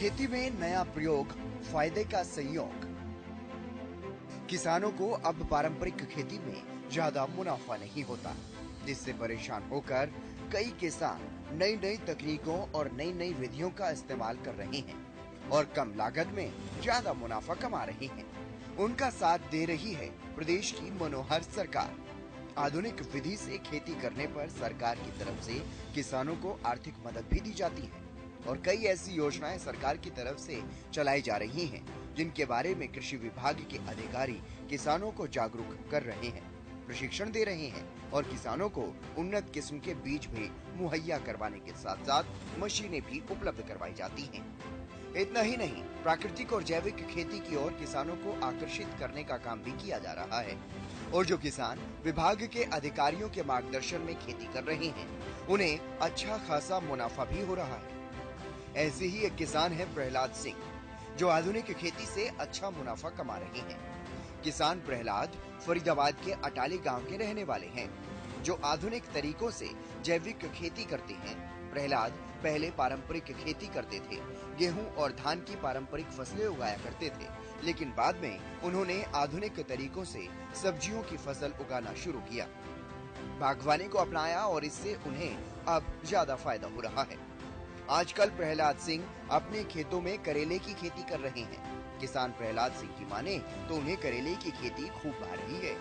खेती में नया प्रयोग, फायदे का संयोग। किसानों को अब पारंपरिक खेती में ज्यादा मुनाफा नहीं होता, जिससे परेशान होकर कई किसान नई नई तकनीकों और नई नई विधियों का इस्तेमाल कर रहे हैं और कम लागत में ज्यादा मुनाफा कमा रहे हैं। उनका साथ दे रही है प्रदेश की मनोहर सरकार। आधुनिक विधि से खेती करने पर सरकार की तरफ से किसानों को आर्थिक मदद भी दी जाती है और कई ऐसी योजनाएं सरकार की तरफ से चलाई जा रही हैं, जिनके बारे में कृषि विभाग के अधिकारी किसानों को जागरूक कर रहे हैं, प्रशिक्षण दे रहे हैं और किसानों को उन्नत किस्म के बीज भी मुहैया करवाने के साथ साथ मशीनें भी उपलब्ध करवाई जाती हैं। इतना ही नहीं, प्राकृतिक और जैविक खेती की ओर किसानों को आकर्षित करने का काम भी किया जा रहा है और जो किसान विभाग के अधिकारियों के मार्गदर्शन में खेती कर रहे हैं, उन्हें अच्छा खासा मुनाफा भी हो रहा है। ऐसे ही एक किसान है प्रहलाद सिंह, जो आधुनिक खेती से अच्छा मुनाफा कमा रहे हैं। किसान प्रहलाद फरीदाबाद के अटाली गांव के रहने वाले हैं, जो आधुनिक तरीकों से जैविक खेती करते हैं। प्रहलाद पहले पारंपरिक खेती करते थे, गेहूं और धान की पारंपरिक फसलें उगाया करते थे, लेकिन बाद में उन्होंने आधुनिक तरीकों से सब्जियों की फसल उगाना शुरू किया, बागवानी को अपनाया और इससे उन्हें अब ज्यादा फायदा हो रहा है। आजकल प्रहलाद सिंह अपने खेतों में करेले की खेती कर रहे हैं। किसान प्रहलाद सिंह की माने तो उन्हें करेले की खेती खूब भा रही है।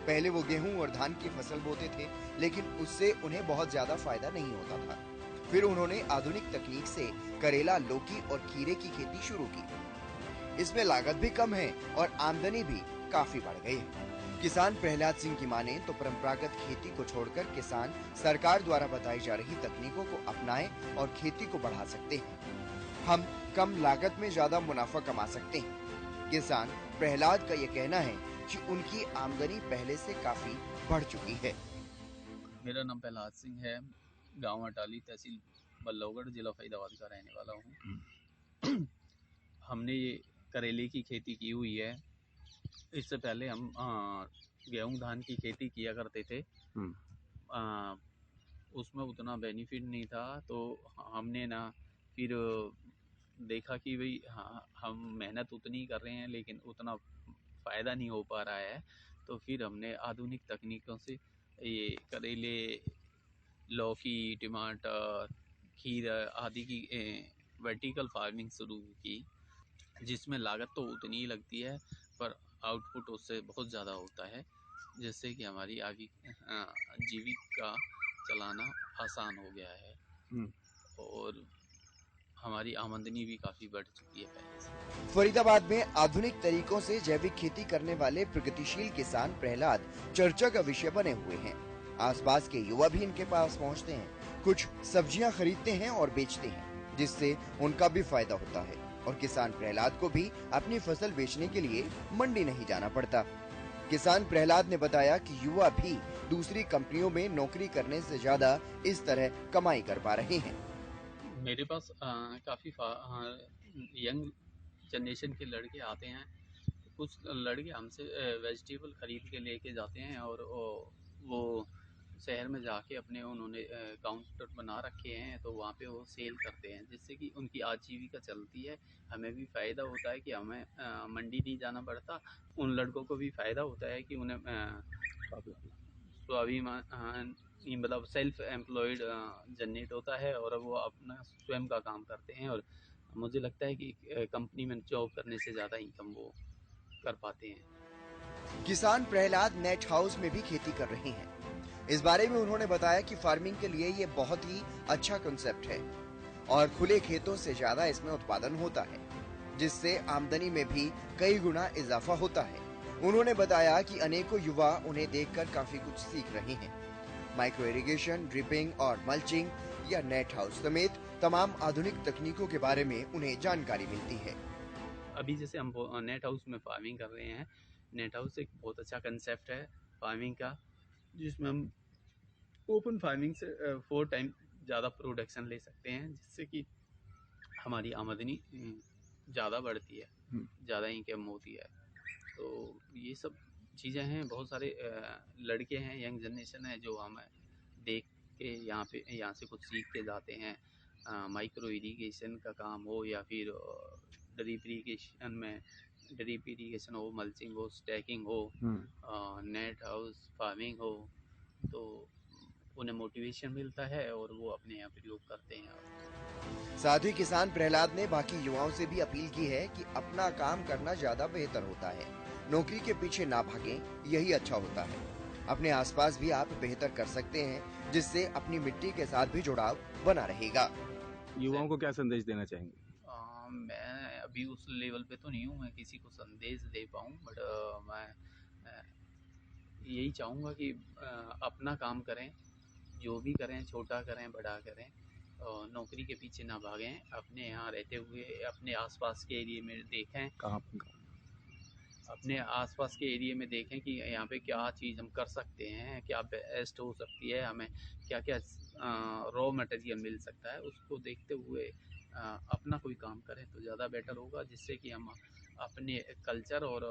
पहले वो गेहूं और धान की फसल बोते थे, लेकिन उससे उन्हें बहुत ज्यादा फायदा नहीं होता था। फिर उन्होंने आधुनिक तकनीक से करेला, लौकी और खीरे की खेती शुरू की। इसमें लागत भी कम है और आमदनी भी काफी बढ़ गई है। किसान प्रहलाद सिंह की माने तो परंपरागत खेती को छोड़कर किसान सरकार द्वारा बताई जा रही तकनीकों को अपनाएं और खेती को बढ़ा सकते हैं। हम कम लागत में ज्यादा मुनाफा कमा सकते हैं। किसान प्रहलाद का ये कहना है कि उनकी आमदनी पहले से काफी बढ़ चुकी है। मेरा नाम प्रहलाद सिंह है, गांव अटाली, तहसील बल्लभगढ़, जिला फरीदाबाद का रहने वाला हूँ। हमने ये करेले की खेती की हुई है। इससे पहले हम गेहूं धान की खेती किया करते थे। उसमें उतना बेनिफिट नहीं था, तो हमने ना फिर देखा कि भाई हाँ, हम मेहनत उतनी कर रहे हैं लेकिन उतना फ़ायदा नहीं हो पा रहा है। तो फिर हमने आधुनिक तकनीकों से ये करेले, लौकी, टमाटर, खीरा आदि की वर्टिकल फार्मिंग शुरू की, जिसमें लागत तो उतनी ही लगती है पर आउटपुट उससे बहुत ज़्यादा होता है, जिससे कि हमारी आगे जीविका चलाना आसान हो गया है और हमारी आमदनी भी काफ़ी बढ़ चुकी है पहले से। फरीदाबाद में आधुनिक तरीकों से जैविक खेती करने वाले प्रगतिशील किसान प्रहलाद चर्चा का विषय बने हुए हैं। आसपास के युवा भी इनके पास पहुंचते हैं, कुछ सब्जियां खरीदते हैं और बेचते हैं, जिससे उनका भी फायदा होता है और किसान प्रहलाद को भी अपनी फसल बेचने के लिए मंडी नहीं जाना पड़ता। किसान प्रहलाद ने बताया कि युवा भी दूसरी कंपनियों में नौकरी करने से ज्यादा इस तरह कमाई कर पा रहे हैं। मेरे पास काफ़ी यंग जनरेशन के लड़के आते हैं। कुछ लड़के हमसे वेजिटेबल ख़रीद के लेके जाते हैं और वो शहर में जाके अपने उन्होंने काउंटर बना रखे हैं, तो वहाँ पे वो सेल करते हैं, जिससे कि उनकी आजीविका चलती है। हमें भी फ़ायदा होता है कि हमें मंडी नहीं जाना पड़ता। उन लड़कों को भी फ़ायदा होता है कि उन्हें स्वाभिमान मतलब सेल्फ एम्प्लॉयड जनरेट होता है और वो अपना स्वयं का काम करते हैं। और मुझे लगता है कि कंपनी में जॉब करने से ज़्यादा इनकम वो कर पाते हैं। किसान प्रहलाद नेट हाउस में भी खेती कर रहे हैं। इस बारे में उन्होंने बताया कि फार्मिंग के लिए ये बहुत ही अच्छा कंसेप्ट है और खुले खेतों से ज्यादा इसमें उत्पादन होता है, जिससे आमदनी में भी कई गुना इजाफा होता है। उन्होंने बताया कि अनेकों युवा उन्हें देखकर काफी कुछ सीख रहे हैं। माइक्रो इरिगेशन, ड्रिपिंग और मल्चिंग या नेट हाउस समेत तमाम आधुनिक तकनीकों के बारे में उन्हें जानकारी मिलती है। अभी जैसे हम नेट हाउस में फार्मिंग कर रहे हैं। नेट हाउस एक बहुत अच्छा कंसेप्ट है फार्मिंग का, जिसमें हम ओपन फार्मिंग से 4 टाइम ज़्यादा प्रोडक्शन ले सकते हैं, जिससे कि हमारी आमदनी ज़्यादा बढ़ती है, ज़्यादा इनकम होती है। तो ये सब चीज़ें हैं। बहुत सारे लड़के हैं, यंग जनरेशन है, जो हमें देख के यहाँ से कुछ सीख के जाते हैं माइक्रो इरिगेशन का काम हो या फिर ड्रिप इरिगेशन हो, मल्चिंग हो, स्टैकिंग हो, नेट हाउस फार्मिंग हो, तो उन्हें मोटिवेशन मिलता है और वो अपने यहाँ प्रयोग करते हैं। साथ ही किसान प्रहलाद ने बाकी युवाओं से भी अपील की है कि अपना काम करना ज्यादा बेहतर होता है, नौकरी के पीछे ना भागें, यही अच्छा होता है। अपने आसपास भी आप बेहतर कर सकते हैं, जिससे अपनी मिट्टी के साथ भी जुड़ाव बना रहेगा। युवाओं को क्या संदेश देना चाहेंगे? मैं अभी उस लेवल पे तो नहीं हूँ मैं किसी को संदेश दे पाऊँ, बट मैं यही चाहूँगा कि अपना काम करें, जो भी करें, छोटा करें बड़ा करें, और नौकरी के पीछे ना भागें। अपने यहाँ रहते हुए अपने आसपास के एरिया में देखें, अपने आसपास के एरिया में देखें कि यहाँ पे क्या चीज़ हम कर सकते हैं, क्या बेस्ट हो सकती है, हमें क्या क्या रॉ मटेरियल मिल सकता है, उसको देखते हुए अपना कोई काम करें तो ज़्यादा बेटर होगा, जिससे कि हम अपने कल्चर और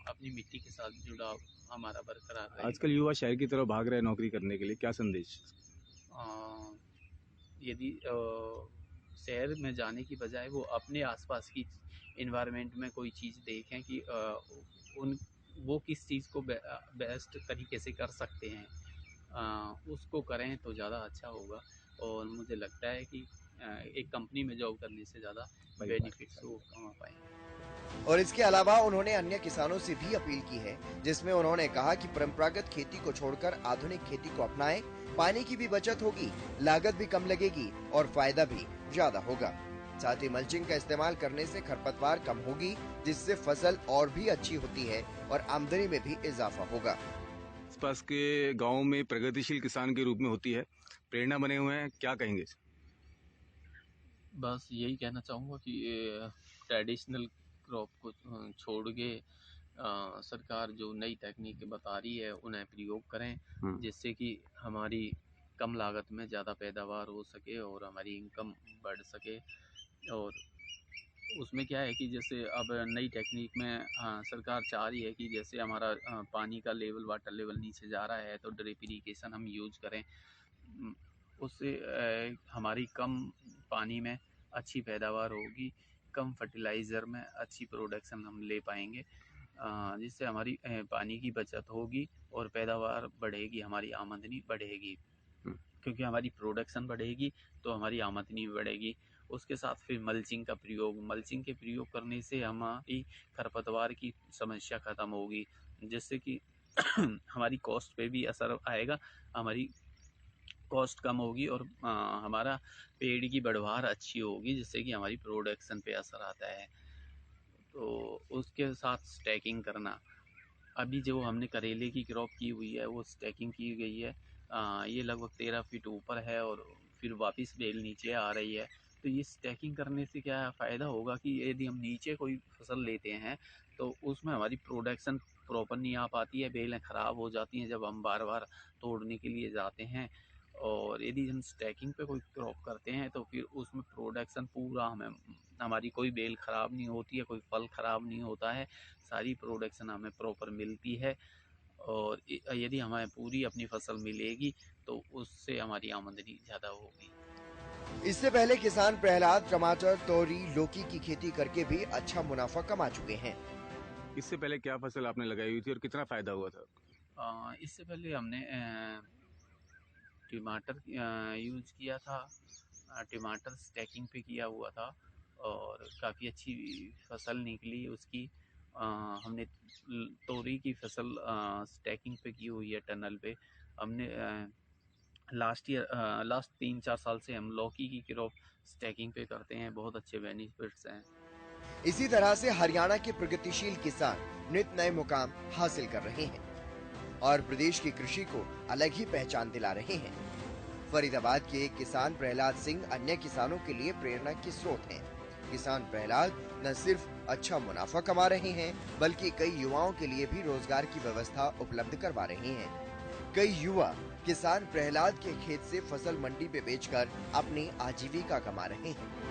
अपनी मिट्टी के साथ जुड़ाव हमारा बरकरार रहे। आजकल युवा शहर की तरफ भाग रहे हैं नौकरी करने के लिए, क्या संदेश? यदि शहर में जाने की बजाय वो अपने आसपास की इन्वायरमेंट में कोई चीज़ देखें कि वो किस चीज़ को बेस्ट तरीके से कर सकते हैं, उसको करें तो ज़्यादा अच्छा होगा। और मुझे लगता है कि एक कंपनी में जॉब करने से ज़्यादा बेनिफिट्स वो कमा पाएंगे। और इसके अलावा उन्होंने अन्य किसानों से भी अपील की है, जिसमें उन्होंने कहा कि परंपरागत खेती को छोड़कर आधुनिक खेती को अपनाएं, पानी की भी बचत होगी, लागत भी कम लगेगी और फायदा भी ज्यादा होगा। साथ ही मल्चिंग का इस्तेमाल करने से खरपतवार कम होगी, जिससे फसल और भी अच्छी होती है और आमदनी में भी इजाफा होगा। आसपास के गाँव में प्रगतिशील किसान के रूप में होती है, प्रेरणा बने हुए हैं, क्या कहेंगे? बस यही कहना चाहूँगा कि ट्रेडिशनल क्रॉप को छोड़ के सरकार जो नई तकनीक बता रही है उन्हें प्रयोग करें, जिससे कि हमारी कम लागत में ज़्यादा पैदावार हो सके और हमारी इनकम बढ़ सके। और उसमें क्या है कि जैसे अब नई टेक्निक में सरकार चाह रही है कि जैसे हमारा पानी का लेवल, वाटर लेवल नीचे जा रहा है, तो ड्रिप इरिगेशन हम यूज करें, उससे हमारी कम पानी में अच्छी पैदावार होगी, कम फर्टिलाइज़र में अच्छी प्रोडक्शन हम ले पाएंगे, जिससे हमारी पानी की बचत होगी और पैदावार बढ़ेगी, हमारी आमदनी बढ़ेगी। क्योंकि हमारी प्रोडक्शन बढ़ेगी तो हमारी आमदनी बढ़ेगी। उसके साथ फिर मल्चिंग के प्रयोग करने से हमारी खरपतवार की समस्या ख़त्म होगी, जिससे कि हमारी कॉस्ट पे भी असर आएगा, हमारी कॉस्ट कम होगी और हमारा पेड़ की बढ़वार अच्छी होगी, जिससे कि हमारी प्रोडक्शन पे असर आता है। तो उसके साथ स्टैकिंग करना, अभी जो हमने करेले की क्रॉप की हुई है वो स्टैकिंग की गई है, ये लगभग 13 फीट ऊपर है और फिर वापस बेल नीचे आ रही है। तो ये स्टैकिंग करने से क्या फ़ायदा होगा कि यदि हम नीचे कोई फसल लेते हैं तो उसमें हमारी प्रोडक्शन प्रॉपर नहीं आ पाती है, बेलें ख़राब हो जाती हैं जब हम बार बार तोड़ने के लिए जाते हैं। और यदि हम स्टैकिंग पे कोई क्रॉप करते हैं तो फिर उसमें प्रोडक्शन पूरा हमारी कोई बेल ख़राब नहीं होती है, कोई फल ख़राब नहीं होता है, सारी प्रोडक्शन हमें प्रॉपर मिलती है। और यदि हमें पूरी अपनी फसल मिलेगी तो उससे हमारी आमदनी ज़्यादा होगी। इससे पहले किसान प्रहलाद टमाटर, तोरी, लौकी की खेती करके भी अच्छा मुनाफा कमा चुके हैं। इससे पहले क्या फसल आपने लगाई हुई थी और कितना फायदा हुआ था? इससे पहले हमने टमाटर यूज किया था, टमाटर स्टैकिंग पे किया हुआ था और काफ़ी अच्छी फसल निकली उसकी। हमने तोरी की फसल स्टैकिंग पे की हुई है टनल पे। हमने लास्ट 3-4 साल से हम लौकी की क्रॉप स्टैकिंग पे करते हैं, बहुत अच्छे बेनिफिट्स हैं। इसी तरह से हरियाणा के प्रगतिशील किसान नित नए मुकाम हासिल कर रहे हैं और प्रदेश की कृषि को अलग ही पहचान दिला रहे हैं। फरीदाबाद के किसान प्रहलाद सिंह अन्य किसानों के लिए प्रेरणा के स्रोत हैं। किसान प्रहलाद न सिर्फ अच्छा मुनाफा कमा रहे हैं, बल्कि कई युवाओं के लिए भी रोजगार की व्यवस्था उपलब्ध करवा रहे हैं। कई युवा किसान प्रहलाद के खेत से फसल मंडी पे बेचकर अपनी आजीविका कमा रहे हैं।